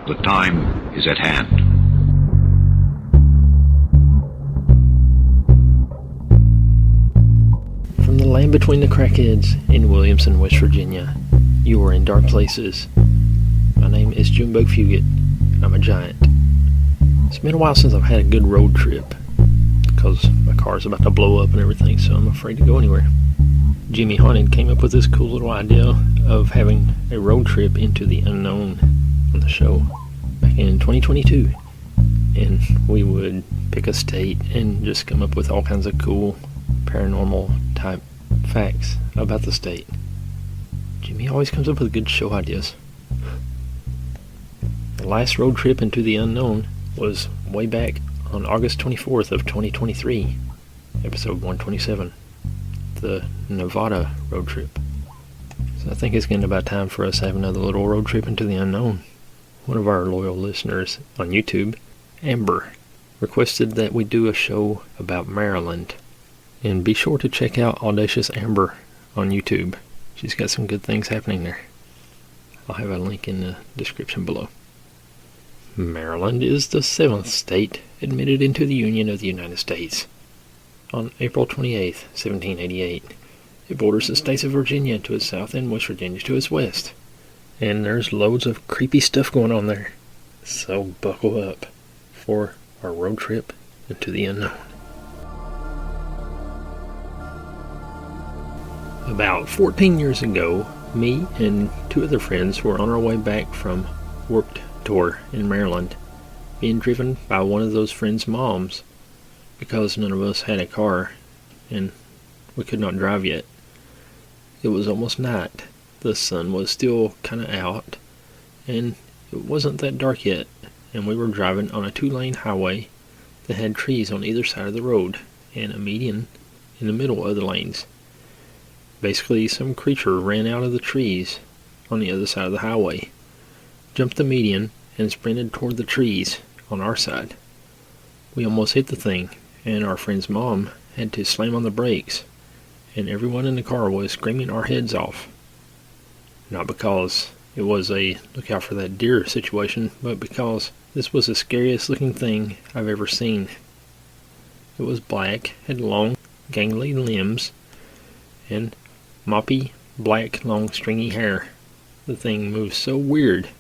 The time is at hand. From the land between the crackheads in Williamson, West Virginia, you are in dark places. My name is Junebug Fugit. I'm a giant. It's been a while since I've had a good road trip, because my car's about to blow up and everything, so I'm afraid to go anywhere. Jimmy Haunted came up with this cool little idea of having a road trip into the unknown on the show back in 2022. And we would pick a state and just come up with all kinds of cool paranormal type facts about the state. Jimmy always comes up with good show ideas. The last road trip into the unknown was way back on August 24th of 2023, episode 127, the Nevada road trip. So I think it's getting about time for us to have another little road trip into the unknown. One of our loyal listeners on YouTube, Amber, requested that we do a show about Maryland. And be sure to check out Audacious Amber on YouTube. She's got some good things happening there. I'll have a link in the description below. Maryland is the 7th state admitted into the Union of the United States. On April 28, 1788, it borders the states of Virginia to its south and West Virginia to its west. And there's loads of creepy stuff going on there. So buckle up for our road trip into the unknown. About 14 years ago, me and two other friends were on our way back from Warped Tour in Maryland, being driven by one of those friends' moms, because none of us had a car and we could not drive yet. It was almost night. The sun was still kind of out, and it wasn't that dark yet, and we were driving on a 2-lane highway that had trees on either side of the road and a median in the middle of the lanes. Basically, some creature ran out of the trees on the other side of the highway, jumped the median, and sprinted toward the trees on our side. We almost hit the thing, and our friend's mom had to slam on the brakes, and everyone in the car was screaming our heads off. Not because it was a look out for that deer situation, but because this was the scariest looking thing I've ever seen. It was black, had long, gangly limbs, and moppy, black, long, stringy hair. The thing moved so weird.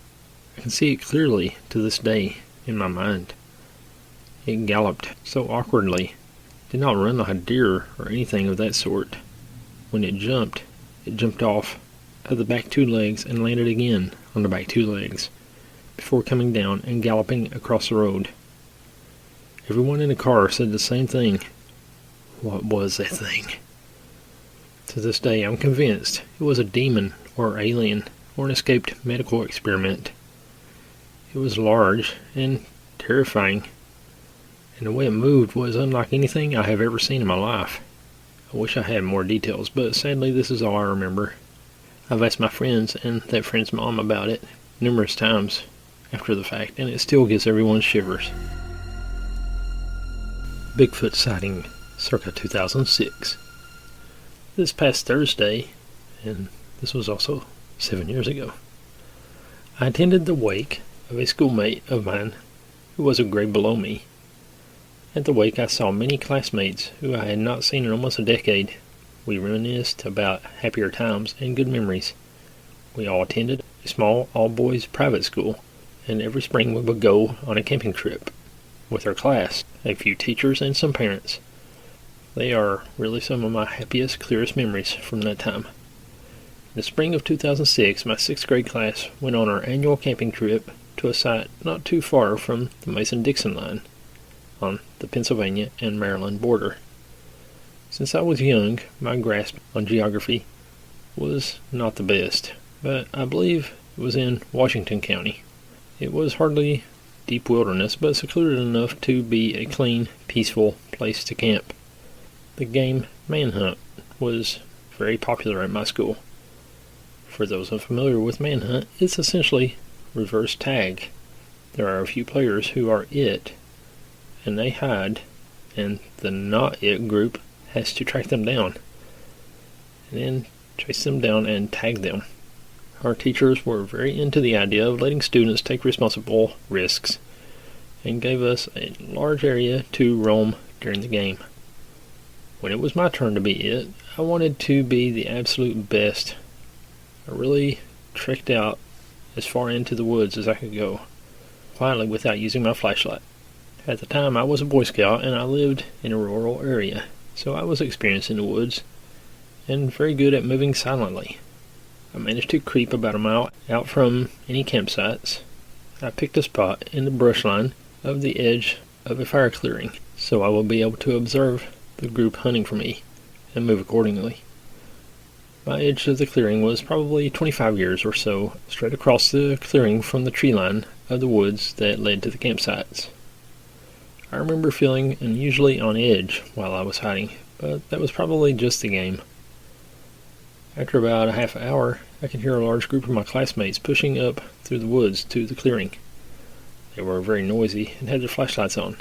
I can see it clearly to this day in my mind. It galloped so awkwardly. Did not run like a deer or anything of that sort. When it jumped off of the back 2 legs and landed again on the back 2 legs, before coming down and galloping across the road. Everyone in the car said the same thing. What was that thing? To this day, I'm convinced it was a demon or alien or an escaped medical experiment. It was large and terrifying, and the way it moved was unlike anything I have ever seen in my life. I wish I had more details, but sadly this is all I remember. I've asked my friends and that friend's mom about it numerous times after the fact, and it still gives everyone shivers. Bigfoot sighting circa 2006. This past Thursday, and this was also 7 years ago, I attended the wake of a schoolmate of mine who was a grade below me. At the wake I saw many classmates who I had not seen in almost a decade. We reminisced about happier times and good memories. We all attended a small all-boys private school, and every spring we would go on a camping trip with our class, a few teachers, and some parents. They are really some of my happiest, clearest memories from that time. In the spring of 2006, my 6th grade class went on our annual camping trip to a site not too far from the Mason-Dixon line on the Pennsylvania and Maryland border. Since I was young, my grasp on geography was not the best, but I believe it was in Washington County. It was hardly deep wilderness, but secluded enough to be a clean, peaceful place to camp. The game manhunt was very popular at my school. For those unfamiliar with manhunt, it's essentially reverse tag. There are a few players who are it, and they hide, and the not it group has to track them down, and then chase them down and tag them. Our teachers were very into the idea of letting students take responsible risks and gave us a large area to roam during the game. When it was my turn to be it, I wanted to be the absolute best. I really trekked out as far into the woods as I could go, quietly without using my flashlight. At the time, I was a Boy Scout and I lived in a rural area, so I was experienced in the woods and very good at moving silently. I managed to creep about a mile out from any campsites. I picked a spot in the brush line of the edge of a fire clearing, so I will be able to observe the group hunting for me and move accordingly. My edge of the clearing was probably 25 yards or so straight across the clearing from the tree line of the woods that led to the campsites. I remember feeling unusually on edge while I was hiding, but that was probably just the game. After about a half hour, I could hear a large group of my classmates pushing up through the woods to the clearing. They were very noisy and had their flashlights on.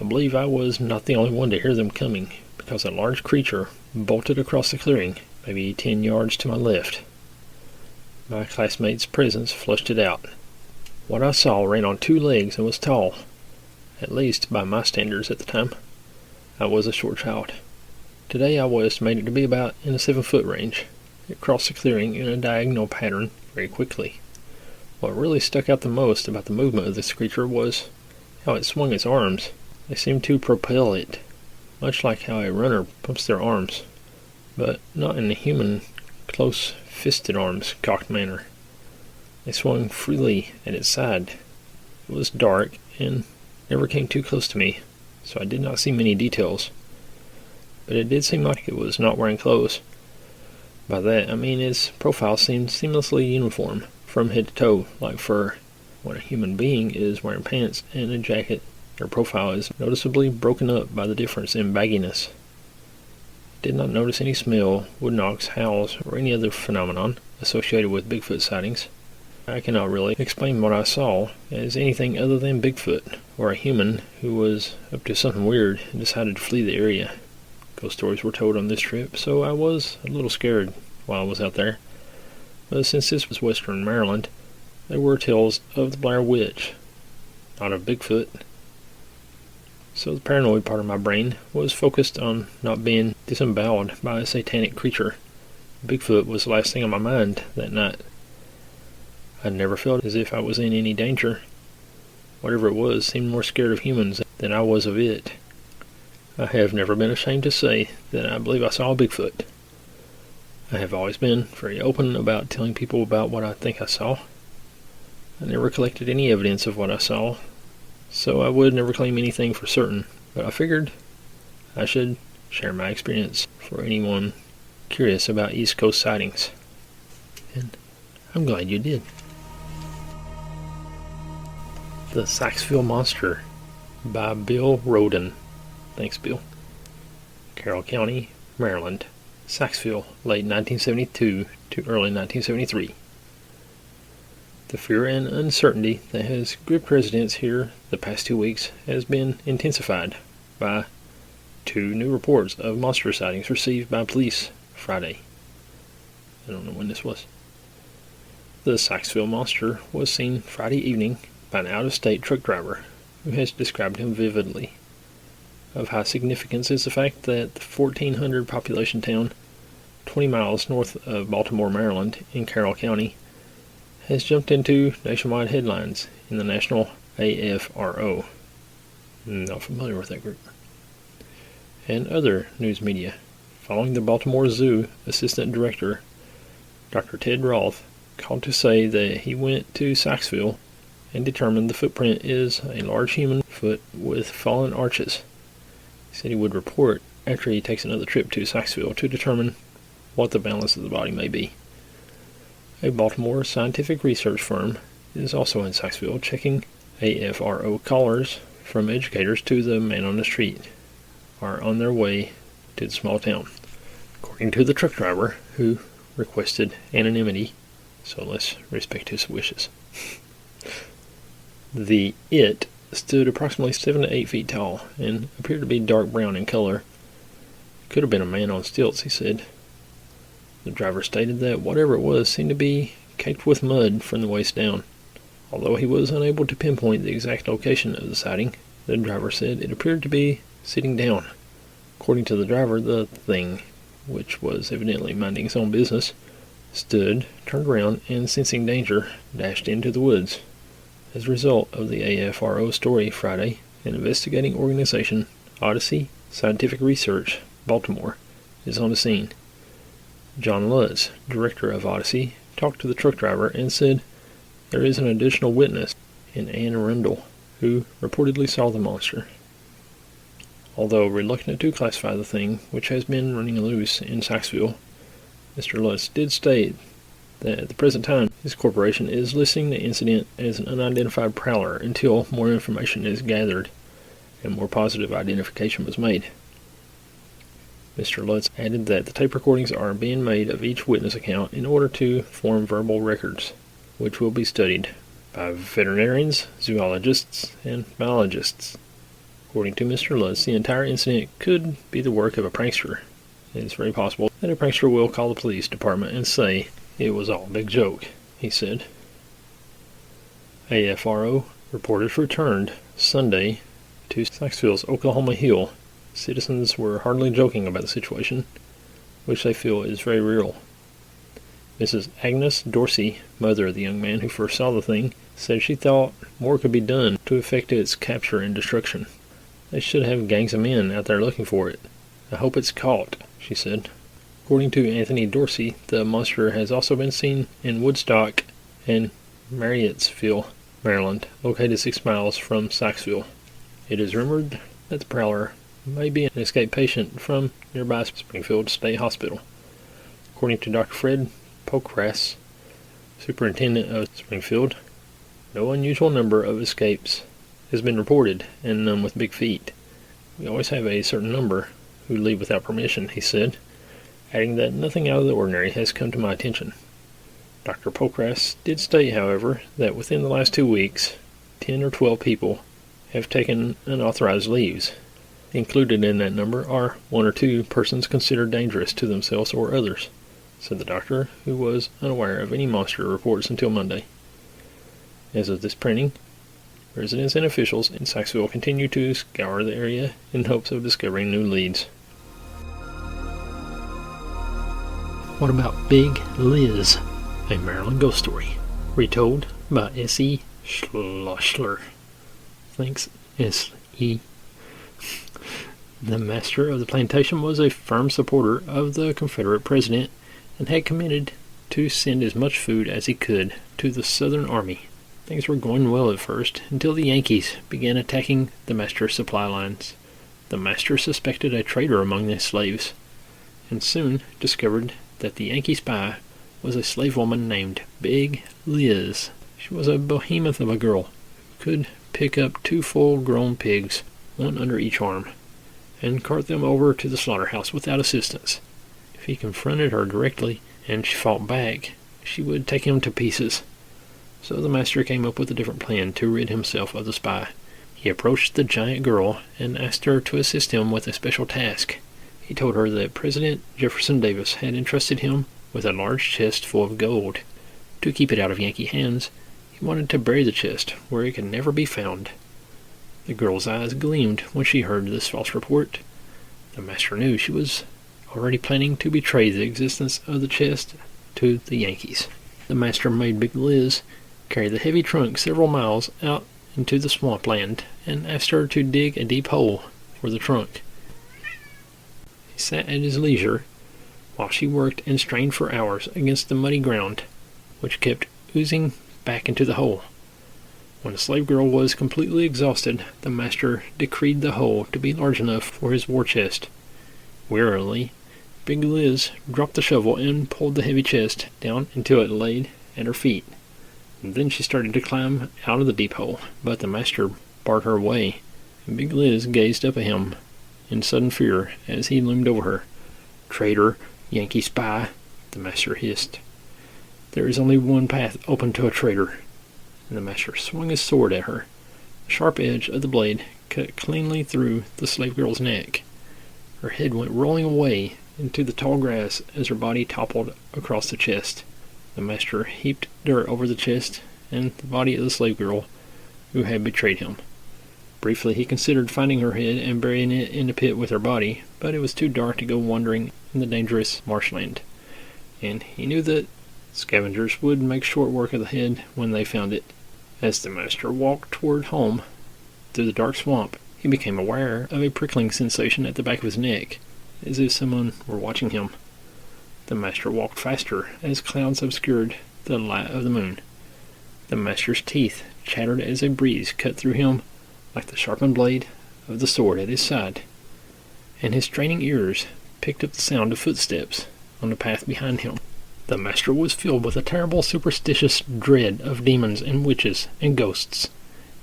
I believe I was not the only one to hear them coming, because a large creature bolted across the clearing, maybe 10 yards to my left. My classmate's presence flushed it out. What I saw ran on 2 legs and was tall, at least by my standards at the time. I was a short child. Today I was estimated to be about in the 7-foot range. It crossed the clearing in a diagonal pattern very quickly. What really stuck out the most about the movement of this creature was how it swung its arms. They seemed to propel it, much like how a runner pumps their arms, but not in a human, close-fisted arms cocked manner. They swung freely at its side. It was dark and never came too close to me, so I did not see many details. But it did seem like it was not wearing clothes. By that, I mean its profile seemed seamlessly uniform, from head to toe, like fur. When a human being is wearing pants and a jacket, their profile is noticeably broken up by the difference in bagginess. Did not notice any smell, wood knocks, howls, or any other phenomenon associated with Bigfoot sightings. I cannot really explain what I saw as anything other than Bigfoot, or a human who was up to something weird and decided to flee the area. Ghost stories were told on this trip, so I was a little scared while I was out there. But since this was western Maryland, there were tales of the Blair Witch, not of Bigfoot. So the paranoid part of my brain was focused on not being disemboweled by a satanic creature. Bigfoot was the last thing on my mind that night. I never felt as if I was in any danger. Whatever it was seemed more scared of humans than I was of it. I have never been ashamed to say that I believe I saw a Bigfoot. I have always been very open about telling people about what I think I saw. I never collected any evidence of what I saw, so I would never claim anything for certain, but I figured I should share my experience for anyone curious about East Coast sightings. And I'm glad you did. The Saxville Monster by Bill Roden. Thanks, Bill. Carroll County, Maryland. Saxville, late 1972 to early 1973. The fear and uncertainty that has gripped residents here the past 2 weeks has been intensified by 2 new reports of monster sightings received by police Friday. I don't know when this was. The Saxville Monster was seen Friday evening by an out-of-state truck driver who has described him vividly. Of high significance is the fact that the 1,400 population town, 20 miles north of Baltimore, Maryland, in Carroll County, has jumped into nationwide headlines in the national AFRO. Not familiar with that group. And other news media, following the Baltimore Zoo Assistant Director, Dr. Ted Roth, called to say that he went to Saxville and determined the footprint is a large human foot with fallen arches. He said he would report after he takes another trip to Saxville to determine what the balance of the body may be. A Baltimore scientific research firm is also in Saxville checking AFRO callers from educators to the man on the street are on their way to the small town. According to the truck driver, who requested anonymity, so let's respect his wishes. The it stood approximately 7 to 8 feet tall and appeared to be dark brown in color. Could have been a man on stilts, he said. The driver stated that whatever it was seemed to be caked with mud from the waist down. Although he was unable to pinpoint the exact location of the sighting, the driver said it appeared to be sitting down. According to the driver, the thing, which was evidently minding its own business, stood, turned around, and sensing danger, dashed into the woods. As a result of the AFRO story Friday, an investigating organization, Odyssey Scientific Research, Baltimore, is on the scene. John Lutz, director of Odyssey, talked to the truck driver and said there is an additional witness in Anne Arundel who reportedly saw the monster. Although reluctant to classify the thing, which has been running loose in Sykesville, Mr. Lutz did state that at the present time his corporation is listing the incident as an unidentified prowler until more information is gathered and more positive identification was made. Mr. Lutz added that the tape recordings are being made of each witness account in order to form verbal records, which will be studied by veterinarians, zoologists, and biologists. According to Mr. Lutz, the entire incident could be the work of a prankster. It is very possible that a prankster will call the police department and say it was all a big joke, he said. AFRO reporters returned Sunday to Sykesville's Oklahoma Hill. Citizens were hardly joking about the situation, which they feel is very real. Mrs. Agnes Dorsey, mother of the young man who first saw the thing, said she thought more could be done to effect its capture and destruction. They should have gangs of men out there looking for it. I hope it's caught, she said. According to Anthony Dorsey, the monster has also been seen in Woodstock and Marriottsville, Maryland, located 6 miles from Sykesville. It is rumored that the prowler may be an escaped patient from nearby Springfield State Hospital. According to Dr. Fred Pokrass, superintendent of Springfield, no unusual number of escapes has been reported, and none with big feet. We always have a certain number who leave without permission, he said, adding that nothing out of the ordinary has come to my attention. Dr. Pokrass did state, however, that within the last 2 weeks, 10 or 12 people have taken unauthorized leaves. Included in that number are 1 or 2 persons considered dangerous to themselves or others, said the doctor, who was unaware of any monster reports until Monday. As of this printing, residents and officials in Sykesville continue to scour the area in hopes of discovering new leads. What about Big Liz, a Maryland ghost story, retold by S.E. Schlossler? Thanks, S.E. The master of the plantation was a firm supporter of the Confederate president and had committed to send as much food as he could to the Southern Army. Things were going well at first, until the Yankees began attacking the master's supply lines. The master suspected a traitor among the slaves, and soon discovered that the Yankee spy was a slave woman named Big Liz. She was a behemoth of a girl who could pick up 2 full-grown pigs, 1 under each arm, and cart them over to the slaughterhouse without assistance. If he confronted her directly and she fought back, she would take him to pieces. So the master came up with a different plan to rid himself of the spy. He approached the giant girl and asked her to assist him with a special task. He told her that President Jefferson Davis had entrusted him with a large chest full of gold. To keep it out of Yankee hands, he wanted to bury the chest where it could never be found. The girl's eyes gleamed when she heard this false report. The master knew she was already planning to betray the existence of the chest to the Yankees. The master made Big Liz carry the heavy trunk several miles out into the swampland and asked her to dig a deep hole for the trunk. He sat at his leisure while she worked and strained for hours against the muddy ground, which kept oozing back into the hole. When the slave girl was completely exhausted, the master decreed the hole to be large enough for his war chest. Wearily, Big Liz dropped the shovel and pulled the heavy chest down until it laid at her feet. And then she started to climb out of the deep hole, but the master barred her way, and Big Liz gazed up at him in sudden fear as he loomed over her. "Traitor, Yankee spy," the master hissed. "There is only one path open to a traitor." And the master swung his sword at her. The sharp edge of the blade cut cleanly through the slave girl's neck. Her head went rolling away into the tall grass as her body toppled across the chest. The master heaped dirt over the chest and the body of the slave girl who had betrayed him. Briefly he considered finding her head and burying it in the pit with her body, but it was too dark to go wandering in the dangerous marshland, and he knew that scavengers would make short work of the head when they found it. As the master walked toward home through the dark swamp, he became aware of a prickling sensation at the back of his neck, as if someone were watching him. The master walked faster as clouds obscured the light of the moon. The master's teeth chattered as a breeze cut through him like the sharpened blade of the sword at his side, and his straining ears picked up the sound of footsteps on the path behind him. The master was filled with a terrible superstitious dread of demons and witches and ghosts.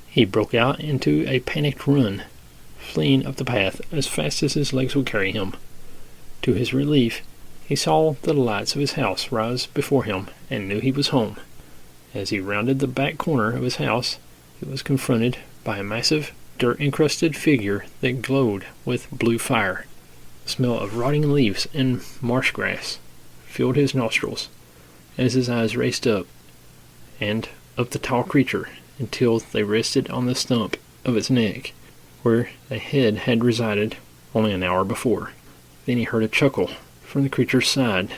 He broke out into a panicked run, fleeing up the path as fast as his legs would carry him. To his relief, he saw the lights of his house rise before him and knew he was home. As he rounded the back corner of his house, he was confronted by a massive, dirt-encrusted figure that glowed with blue fire. The smell of rotting leaves and marsh grass filled his nostrils as his eyes raced up and up the tall creature until they rested on the stump of its neck, where a head had resided only an hour before. Then he heard a chuckle from the creature's side,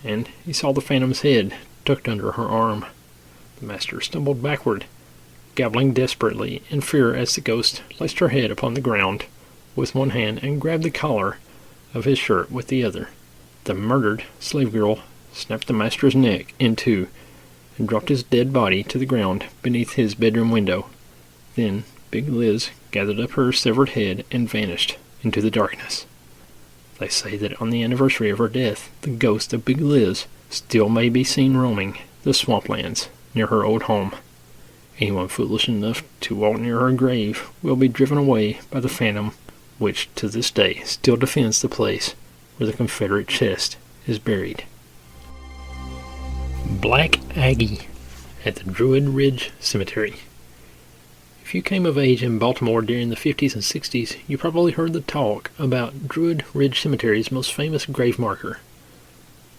and he saw the phantom's head tucked under her arm. The master stumbled backward, gabbling desperately in fear as the ghost placed her head upon the ground with one hand and grabbed the collar of his shirt with the other. The murdered slave girl snapped the master's neck in two and dropped his dead body to the ground beneath his bedroom window. Then Big Liz gathered up her severed head and vanished into the darkness. They say that on the anniversary of her death, the ghost of Big Liz still may be seen roaming the swamplands near her old home. Anyone foolish enough to walk near her grave will be driven away by the phantom, which to this day still defends the place where the Confederate chest is buried. Black Aggie at the Druid Ridge Cemetery. If you came of age in Baltimore during the 50s and 60s, you probably heard the talk about Druid Ridge Cemetery's most famous grave marker.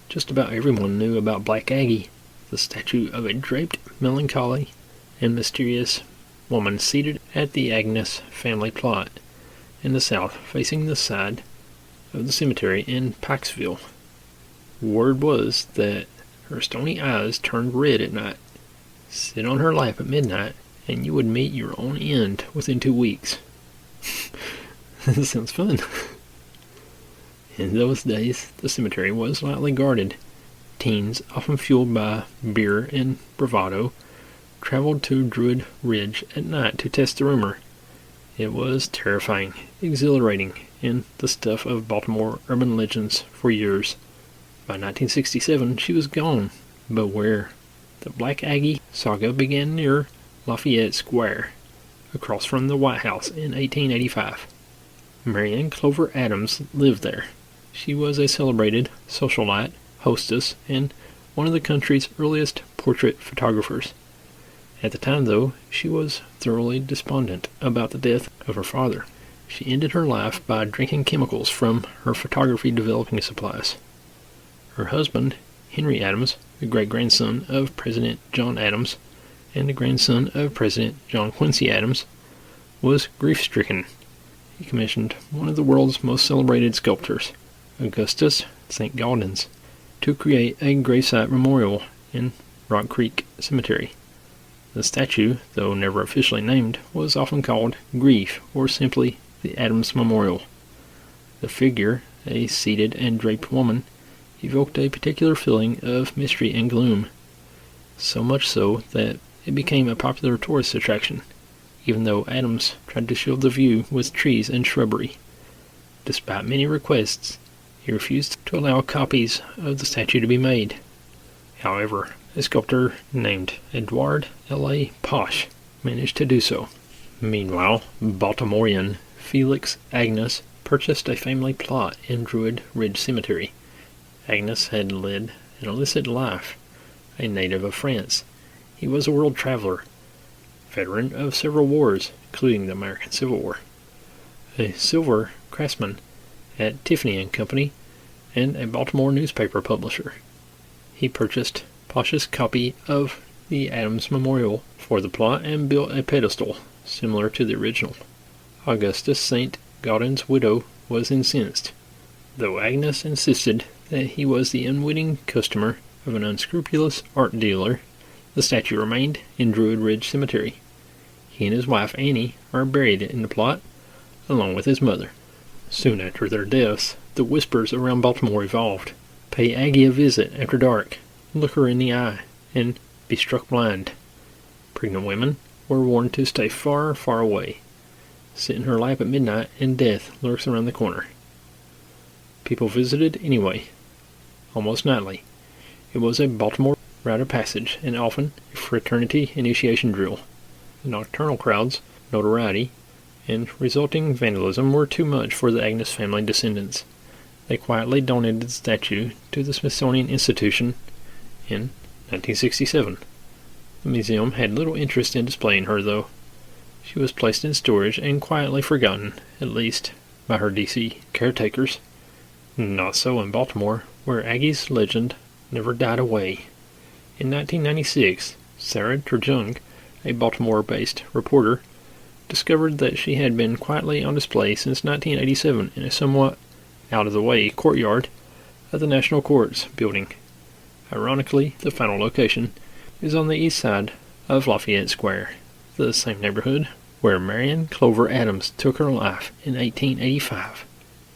Just about everyone knew about Black Aggie, the statue of a draped, melancholy, and mysterious woman seated at the Agnes family plot in the south, facing the side of the cemetery in Pikesville. Word was that her stony eyes turned red at night. Sit on her lap at midnight, and you would meet your own end within 2 weeks. This sounds fun. In those days, the cemetery was lightly guarded. Teens, often fueled by beer and bravado, traveled to Druid Ridge at night to test the rumor. It was terrifying, exhilarating, and the stuff of Baltimore urban legends for years. By 1967, she was gone, but where? The Black Aggie saga began near Lafayette Square, across from the White House in 1885. Marianne Clover Adams lived there. She was a celebrated socialite, hostess, and one of the country's earliest portrait photographers. At the time, though, she was thoroughly despondent about the death of her father. She ended her life by drinking chemicals from her photography developing supplies. Her husband, Henry Adams, the great-grandson of President John Adams and the grandson of President John Quincy Adams, was grief-stricken. He commissioned one of the world's most celebrated sculptors, Augustus St. Gaudens, to create a gravesite memorial in Rock Creek Cemetery. The statue, though never officially named, was often called Grief or simply the Adams Memorial. The figure, a seated and draped woman, evoked a particular feeling of mystery and gloom, so much so that it became a popular tourist attraction, even though Adams tried to shield the view with trees and shrubbery. Despite many requests, he refused to allow copies of the statue to be made. However, a sculptor named Edward L.A. Posh managed to do so. Meanwhile, Baltimorean Felix Agnes purchased a family plot in Druid Ridge Cemetery. Agnes had led an illicit life, a native of France. He was a world traveler, veteran of several wars, including the American Civil War. A silver craftsman at Tiffany & Company, and a Baltimore newspaper publisher. He purchased Posh's copy of the Adams Memorial for the plot and built a pedestal similar to the original. Augustus St. Gaudens's widow was incensed, though Agnes insisted that he was the unwitting customer of an unscrupulous art dealer. The statue remained in Druid Ridge Cemetery. He and his wife Annie are buried in the plot, along with his mother. Soon after their deaths, the whispers around Baltimore evolved. Pay Aggie a visit after dark, look her in the eye, and be struck blind. Pregnant women were warned to stay far, far away. Sit in her lap at midnight, and death lurks around the corner. People visited anyway, almost nightly. It was a Baltimore rite of passage, and often a fraternity initiation drill. The nocturnal crowds, notoriety, and resulting vandalism were too much for the Agnes family descendants. They quietly donated the statue to the Smithsonian Institution in 1967. The museum had little interest in displaying her, though. She was placed in storage and quietly forgotten, at least by her D.C. caretakers. Not so in Baltimore, where Aggie's legend never died away. In 1996, Sarah Turjung, a Baltimore-based reporter, discovered that she had been quietly on display since 1987 in a somewhat out-of-the-way courtyard of the National Courts building. Ironically, the final location is on the east side of Lafayette Square, the same neighborhood where Marion Clover Adams took her life in 1885.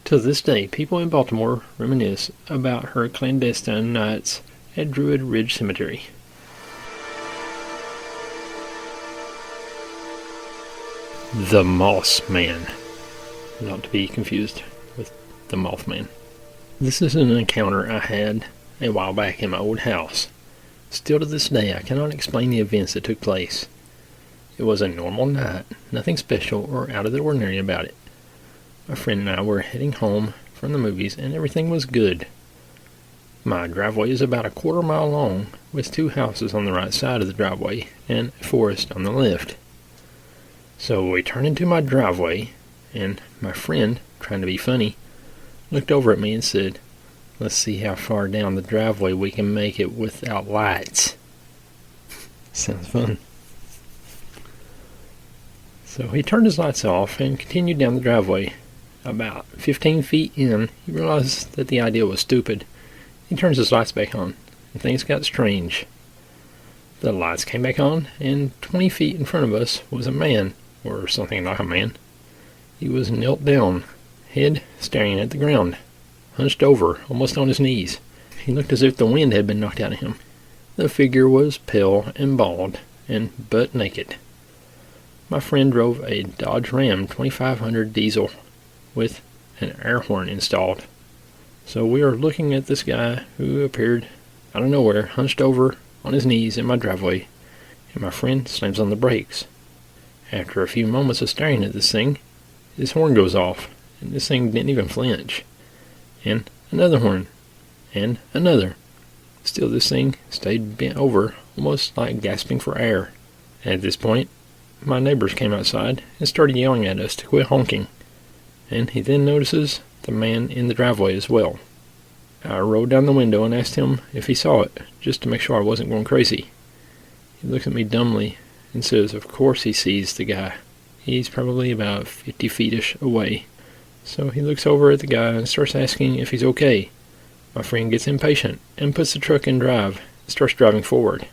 To this day, people in Baltimore reminisce about her clandestine nights at Druid Ridge Cemetery. The Moss Man, not to be confused with the Mothman. This is an encounter I had a while back in my old house. Still to this day, I cannot explain the events that took place. It was a normal night, nothing special or out of the ordinary about it. My friend and I were heading home from the movies, and everything was good. My driveway is about a quarter-mile long, with 2 houses on the right side of the driveway and a forest on the left. So we turned into my driveway, and my friend, trying to be funny, looked over at me and said, "Let's see how far down the driveway we can make it without lights." Sounds fun. So he turned his lights off and continued down the driveway. About 15 feet in, he realized that the idea was stupid. He turns his lights back on, and things got strange. The lights came back on, and 20 feet in front of us was a man, or something like a man. He was knelt down, head staring at the ground, hunched over, almost on his knees. He looked as if the wind had been knocked out of him. The figure was pale and bald, and butt naked. My friend drove a Dodge Ram 2500 diesel with an air horn installed. So we are looking at this guy who appeared out of nowhere, hunched over on his knees in my driveway, and my friend slams on the brakes. After a few moments of staring at this thing, his horn goes off, and this thing didn't even flinch. And another horn, and another. Still this thing stayed bent over, almost like gasping for air. At this point, my neighbors came outside and started yelling at us to quit honking, and he then notices the man in the driveway as well. I rolled down the window and asked him if he saw it, just to make sure I wasn't going crazy. He looks at me dumbly and says of course he sees the guy. He's probably about 50 feet-ish away. So he looks over at the guy and starts asking if he's okay. My friend gets impatient and puts the truck in drive and starts driving forward.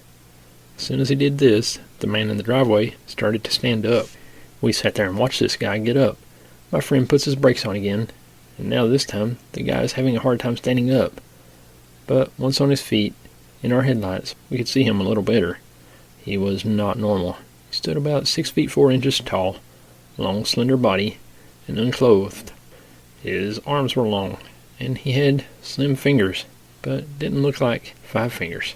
As soon as he did this, the man in the driveway started to stand up. We sat there and watched this guy get up. My friend puts his brakes on again, and now this time the guy is having a hard time standing up. But once on his feet, in our headlights, we could see him a little better. He was not normal. He stood about 6 feet 4 inches tall, long slender body, and unclothed. His arms were long, and he had slim fingers, but didn't look like 5 fingers.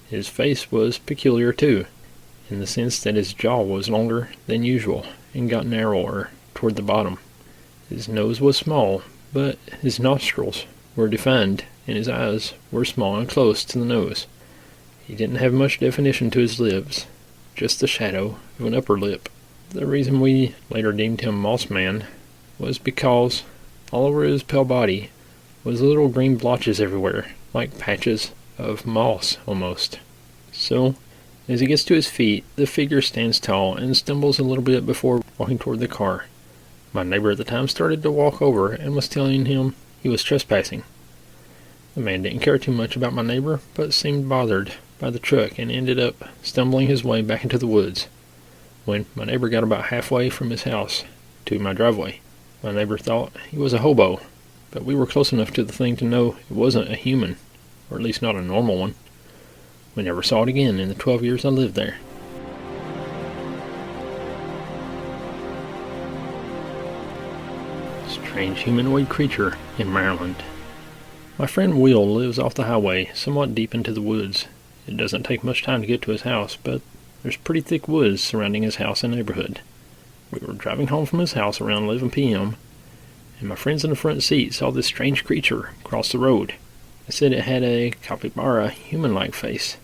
His face was peculiar too, in the sense that his jaw was longer than usual and got narrower toward the bottom. His nose was small, but his nostrils were defined, and his eyes were small and close to the nose. He didn't have much definition to his lips, just the shadow of an upper lip. The reason we later deemed him Moss Man was because all over his pale body was little green blotches everywhere, like patches of moss almost. So, as he gets to his feet, the figure stands tall and stumbles a little bit before walking toward the car. My neighbor at the time started to walk over and was telling him he was trespassing. The man didn't care too much about my neighbor, but seemed bothered by the truck and ended up stumbling his way back into the woods. When my neighbor got about halfway from his house to my driveway, my neighbor thought he was a hobo, but we were close enough to the thing to know it wasn't a human, or at least not a normal one. We never saw it again in the 12 years I lived there. Strange humanoid creature in Maryland. My friend Will lives off the highway, somewhat deep into the woods. It doesn't take much time to get to his house, but there's pretty thick woods surrounding his house and neighborhood. We were driving home from his house around 11 p.m., and my friends in the front seat saw this strange creature cross the road. They said it had a capybara human-like face,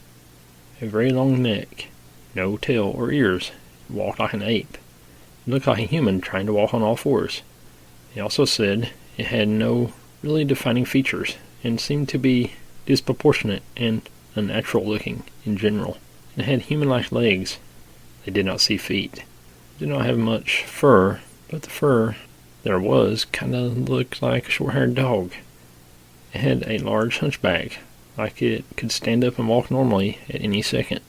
a very long neck, no tail or ears. It walked like an ape. It looked like a human trying to walk on all fours. They also said it had no really defining features and seemed to be disproportionate and unnatural looking in general. It had human-like legs. They did not see feet. It did not have much fur, but the fur there was kind of looked like a short-haired dog. It had a large hunchback, like it could stand up and walk normally at any second.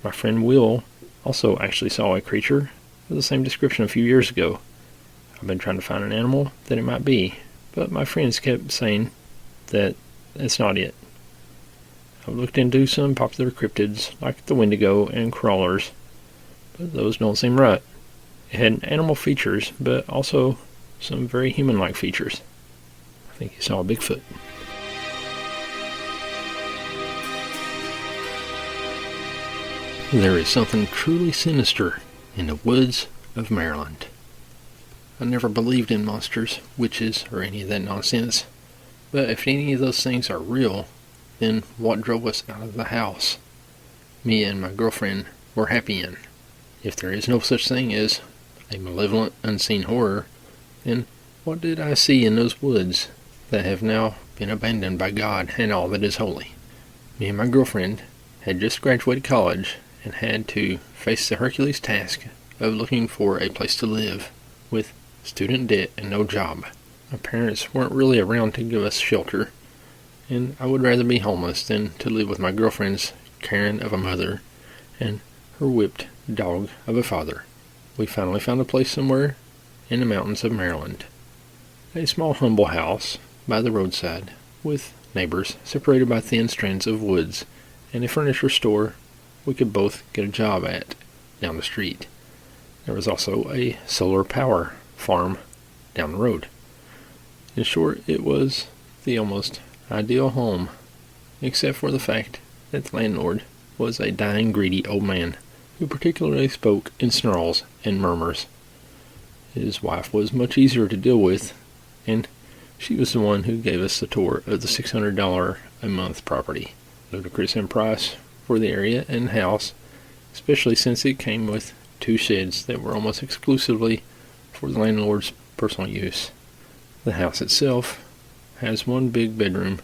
My friend Will also actually saw a creature with the same description a few years ago. I've been trying to find an animal that it might be, but my friends kept saying that it's not it. I've looked into some popular cryptids like the Wendigo and crawlers, but those don't seem right. It had animal features, but also some very human-like features. I think he saw a Bigfoot. There is something truly sinister in the woods of Maryland. I never believed in monsters, witches, or any of that nonsense, but if any of those things are real, then what drove us out of the house me and my girlfriend were happy in? If there is no such thing as a malevolent, unseen horror, then what did I see in those woods that have now been abandoned by God and all that is holy? Me and my girlfriend had just graduated college and had to face the Hercules task of looking for a place to live with student debt and no job. My parents weren't really around to give us shelter, and I would rather be homeless than to live with my girlfriend's Karen of a mother and her whipped dog of a father. We finally found a place somewhere in the mountains of Maryland. A small humble house by the roadside with neighbors separated by thin strands of woods and a furniture store we could both get a job at down the street. There was also a solar power farm down the road. In short, it was the almost ideal home, except for the fact that the landlord was a dying, greedy old man who particularly spoke in snarls and murmurs. His wife was much easier to deal with, and she was the one who gave us the tour of the $600 a month property. Ludicrous in price for the area and house, especially since it came with 2 sheds that were almost exclusively for the landlord's personal use. The house itself has 1 big bedroom,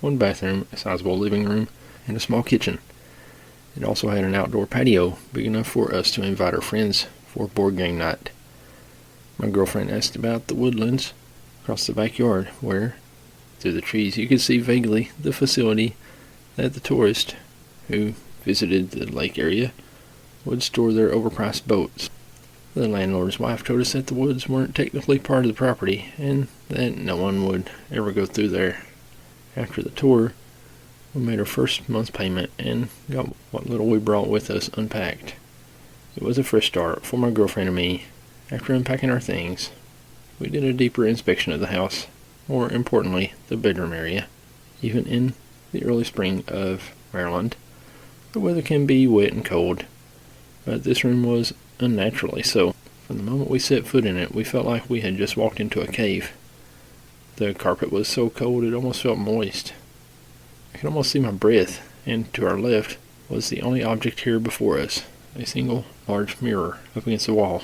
1 bathroom, a sizable living room, and a small kitchen. It also had an outdoor patio big enough for us to invite our friends for board game night. My girlfriend asked about the woodlands across the backyard where, through the trees, you could see vaguely the facility that the tourists who visited the lake area would store their overpriced boats. The landlord's wife told us that the woods weren't technically part of the property and that no one would ever go through there. After the tour, we made our first month's payment and got what little we brought with us unpacked. It was a fresh start for my girlfriend and me. After unpacking our things, we did a deeper inspection of the house, more importantly, the bedroom area. Even in the early spring of Maryland, the weather can be wet and cold, but this room was unnaturally so. From the moment we set foot in it, we felt like we had just walked into a cave. The carpet was so cold it almost felt moist. I could almost see my breath, and to our left was the only object here before us, a single large mirror up against the wall.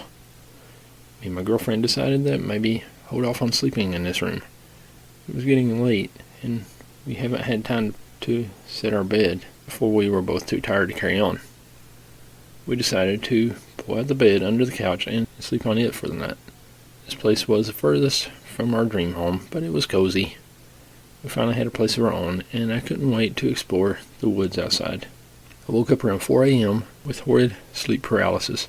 Me and my girlfriend decided that maybe hold off on sleeping in this room. It was getting late, and we haven't had time to set our bed before we were both too tired to carry on. We decided to pull out the bed under the couch and sleep on it for the night. This place was the furthest from our dream home, but it was cozy. We finally had a place of our own, and I couldn't wait to explore the woods outside. I woke up around 4 a.m. with horrid sleep paralysis.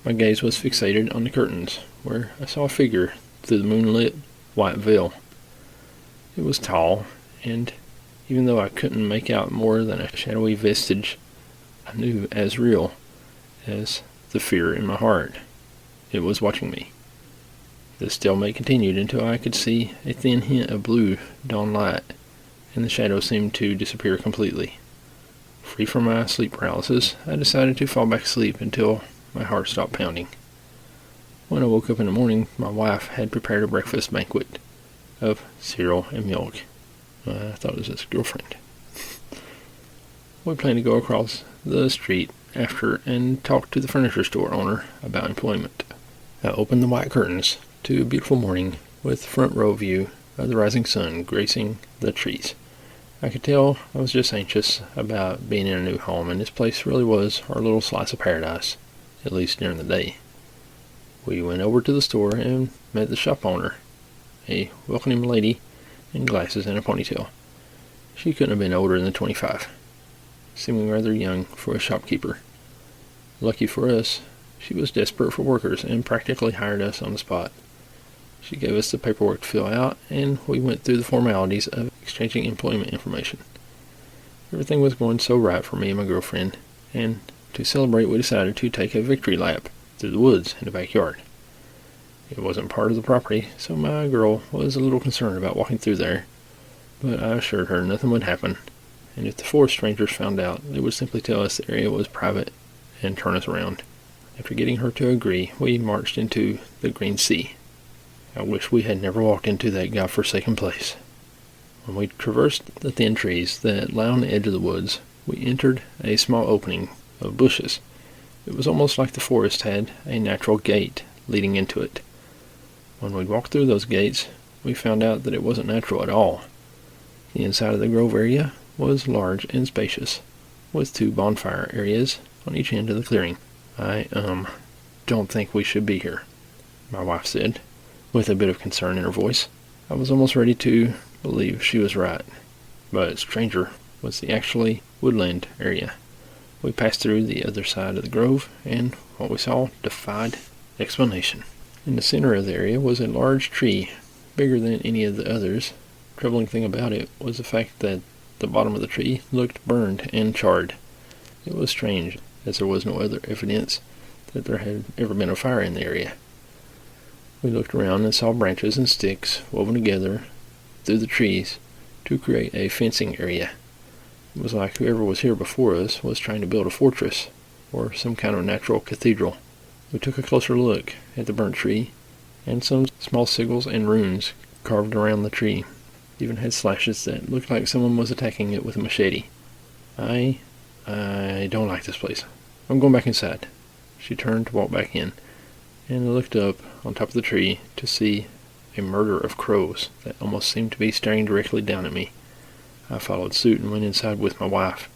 My gaze was fixated on the curtains, where I saw a figure through the moonlit white veil. It was tall, and even though I couldn't make out more than a shadowy vestige, I knew as real as the fear in my heart. It was watching me. The stalemate continued until I could see a thin hint of blue dawn light, and the shadow seemed to disappear completely. Free from my sleep paralysis, I decided to fall back asleep until my heart stopped pounding. When I woke up in the morning, my wife had prepared a breakfast banquet of cereal and milk. I thought it was his girlfriend. We planned to go across the street after and talk to the furniture store owner about employment. I opened the white curtains to a beautiful morning with front row view of the rising sun gracing the trees. I could tell I was just anxious about being in a new home, and this place really was our little slice of paradise, at least during the day. We went over to the store and met the shop owner, a welcoming lady in glasses and a ponytail. She couldn't have been older than 25, seeming rather young for a shopkeeper. Lucky for us, she was desperate for workers and practically hired us on the spot. She gave us the paperwork to fill out, and we went through the formalities of exchanging employment information. Everything was going so right for me and my girlfriend, and to celebrate we decided to take a victory lap through the woods in the backyard. It wasn't part of the property, so my girl was a little concerned about walking through there, but I assured her nothing would happen, and if the four strangers found out, they would simply tell us the area was private and turn us around. After getting her to agree, we marched into the Green Sea. I wish we had never walked into that godforsaken place. When we traversed the thin trees that lay on the edge of the woods, we entered a small opening of bushes. It was almost like the forest had a natural gate leading into it. When we walked through those gates, we found out that it wasn't natural at all. The inside of the grove area was large and spacious, with 2 bonfire areas on each end of the clearing. I don't think we should be here, my wife said, with a bit of concern in her voice. I was almost ready to believe she was right, but stranger was the actually woodland area. We passed through the other side of the grove, and what we saw defied explanation. In the center of the area was a large tree, bigger than any of the others. The troubling thing about it was the fact that the bottom of the tree looked burned and charred. It was strange, as there was no other evidence that there had ever been a fire in the area. We looked around and saw branches and sticks woven together through the trees to create a fencing area. It was like whoever was here before us was trying to build a fortress or some kind of natural cathedral. We took a closer look at the burnt tree, and some small sigils and runes carved around the tree. It even had slashes that looked like someone was attacking it with a machete. I don't like this place. I'm going back inside. She turned to walk back in, and I looked up on top of the tree to see a murder of crows that almost seemed to be staring directly down at me. I followed suit and went inside with my wife.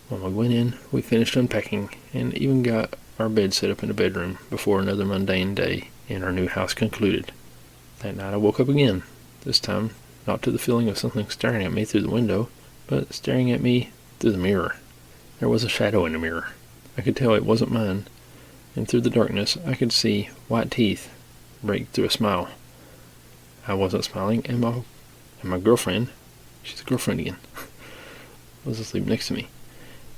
When we went in, we finished unpacking and even got our bed set up in the bedroom before another mundane day in our new house concluded. That night I woke up again, this time not to the feeling of something staring at me through the window, but staring at me through the mirror. There was a shadow in the mirror. I could tell it wasn't mine, and through the darkness I could see white teeth break through a smile. I wasn't smiling, and my girlfriend, she's a girlfriend again, was asleep next to me.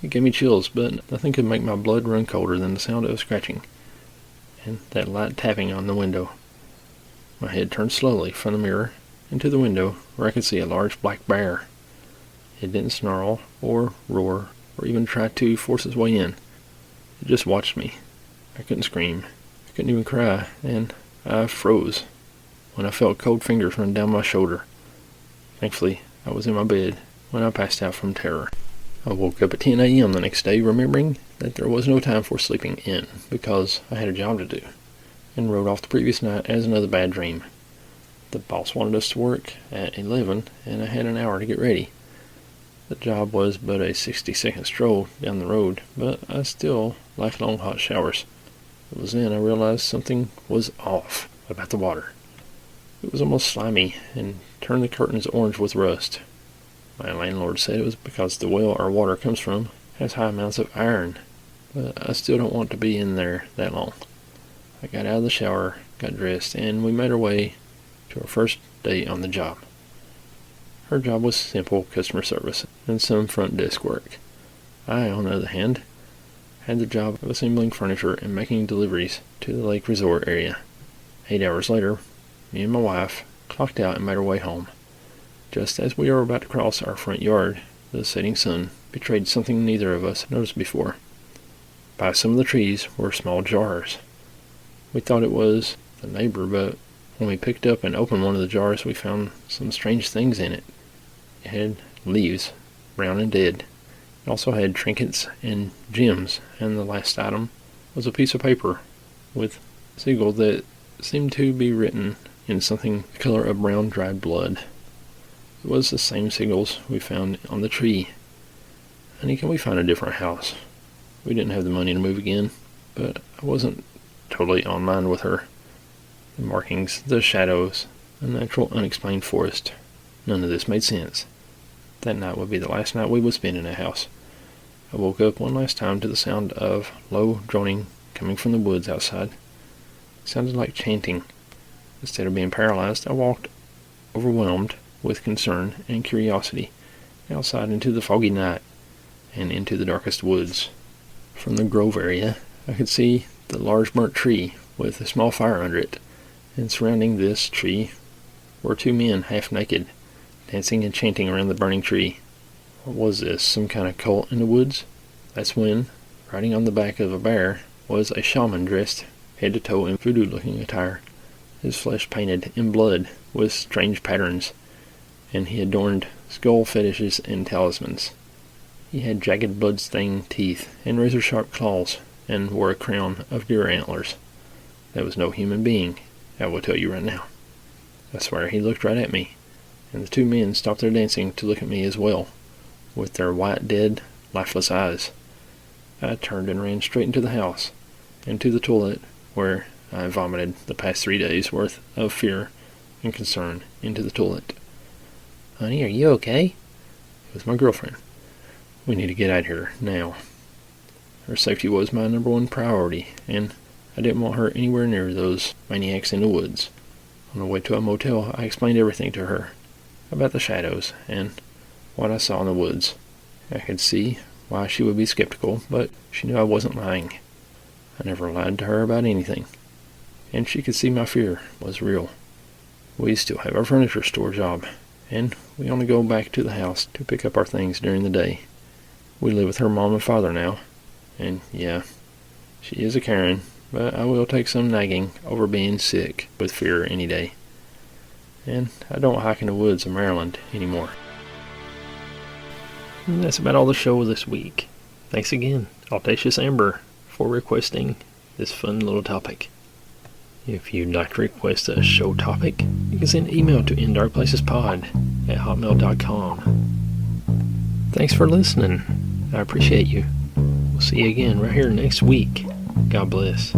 It gave me chills, but nothing could make my blood run colder than the sound of scratching and that light tapping on the window. My head turned slowly from the mirror into the window, where I could see a large black bear. It didn't snarl or roar or even try to force its way in. It just watched me. I couldn't scream. I couldn't even cry, and I froze when I felt cold fingers run down my shoulder. Thankfully, I was in my bed when I passed out from terror. I woke up at 10 a.m. the next day, remembering that there was no time for sleeping in because I had a job to do, and wrote off the previous night as another bad dream. The boss wanted us to work at 11, and I had an hour to get ready. The job was but a 60-second stroll down the road, but I still like long hot showers. It was then I realized something was off about the water. It was almost slimy and turned the curtains orange with rust. My landlord said it was because the well our water comes from has high amounts of iron, but I still don't want to be in there that long. I got out of the shower, got dressed, and we made our way to our first day on the job. Her job was simple customer service and some front desk work. I, on the other hand, had the job of assembling furniture and making deliveries to the lake resort area. 8 hours later, me and my wife clocked out and made our way home. Just as we were about to cross our front yard, the setting sun betrayed something neither of us noticed before. By some of the trees were small jars. We thought it was the neighbor, but when we picked up and opened one of the jars, we found some strange things in it. It had leaves, brown and dead. It also had trinkets and gems, and the last item was a piece of paper with a sigil that seemed to be written in something the color of brown dried blood. It was the same sigils we found on the tree. Honey, can we find a different house? We didn't have the money to move again, but I wasn't totally on line with her. The markings, the shadows, the natural unexplained forest. None of this made sense. That night would be the last night we would spend in a house. I woke up one last time to the sound of low droning coming from the woods outside. It sounded like chanting. Instead of being paralyzed, I walked, overwhelmed with concern and curiosity, outside into the foggy night and into the darkest woods. From the grove area, I could see the large burnt tree with a small fire under it, and surrounding this tree were two men half naked, dancing and chanting around the burning tree. What was this, some kind of cult in the woods? That's when, riding on the back of a bear, was a shaman dressed head to toe in voodoo-looking attire, his flesh painted in blood with strange patterns, and he adorned skull fetishes and talismans. He had jagged blood-stained teeth and razor-sharp claws, and wore a crown of deer antlers. That was no human being, I will tell you right now. I swear he looked right at me, and the two men stopped their dancing to look at me as well, with their white, dead, lifeless eyes. I turned and ran straight into the house, and to the toilet, where I vomited the past 3 days' worth of fear and concern into the toilet. Honey, are you okay? It was my girlfriend. We need to get out of here, now. Her safety was my number one priority, and I didn't want her anywhere near those maniacs in the woods. On the way to a motel, I explained everything to her, about the shadows, and what I saw in the woods. I could see why she would be skeptical, but she knew I wasn't lying. I never lied to her about anything, and she could see my fear was real. We still have our furniture store job, and we only go back to the house to pick up our things during the day. We live with her mom and father now, and yeah, she is a Karen, but I will take some nagging over being sick with fear any day. And I don't hike in the woods of Maryland anymore. And that's about all the show this week. Thanks again, Audacious Amber, for requesting this fun little topic. If you'd like to request a show topic, you can send an email to indarkplacespod@hotmail.com. Thanks for listening. I appreciate you. We'll see you again right here next week. God bless.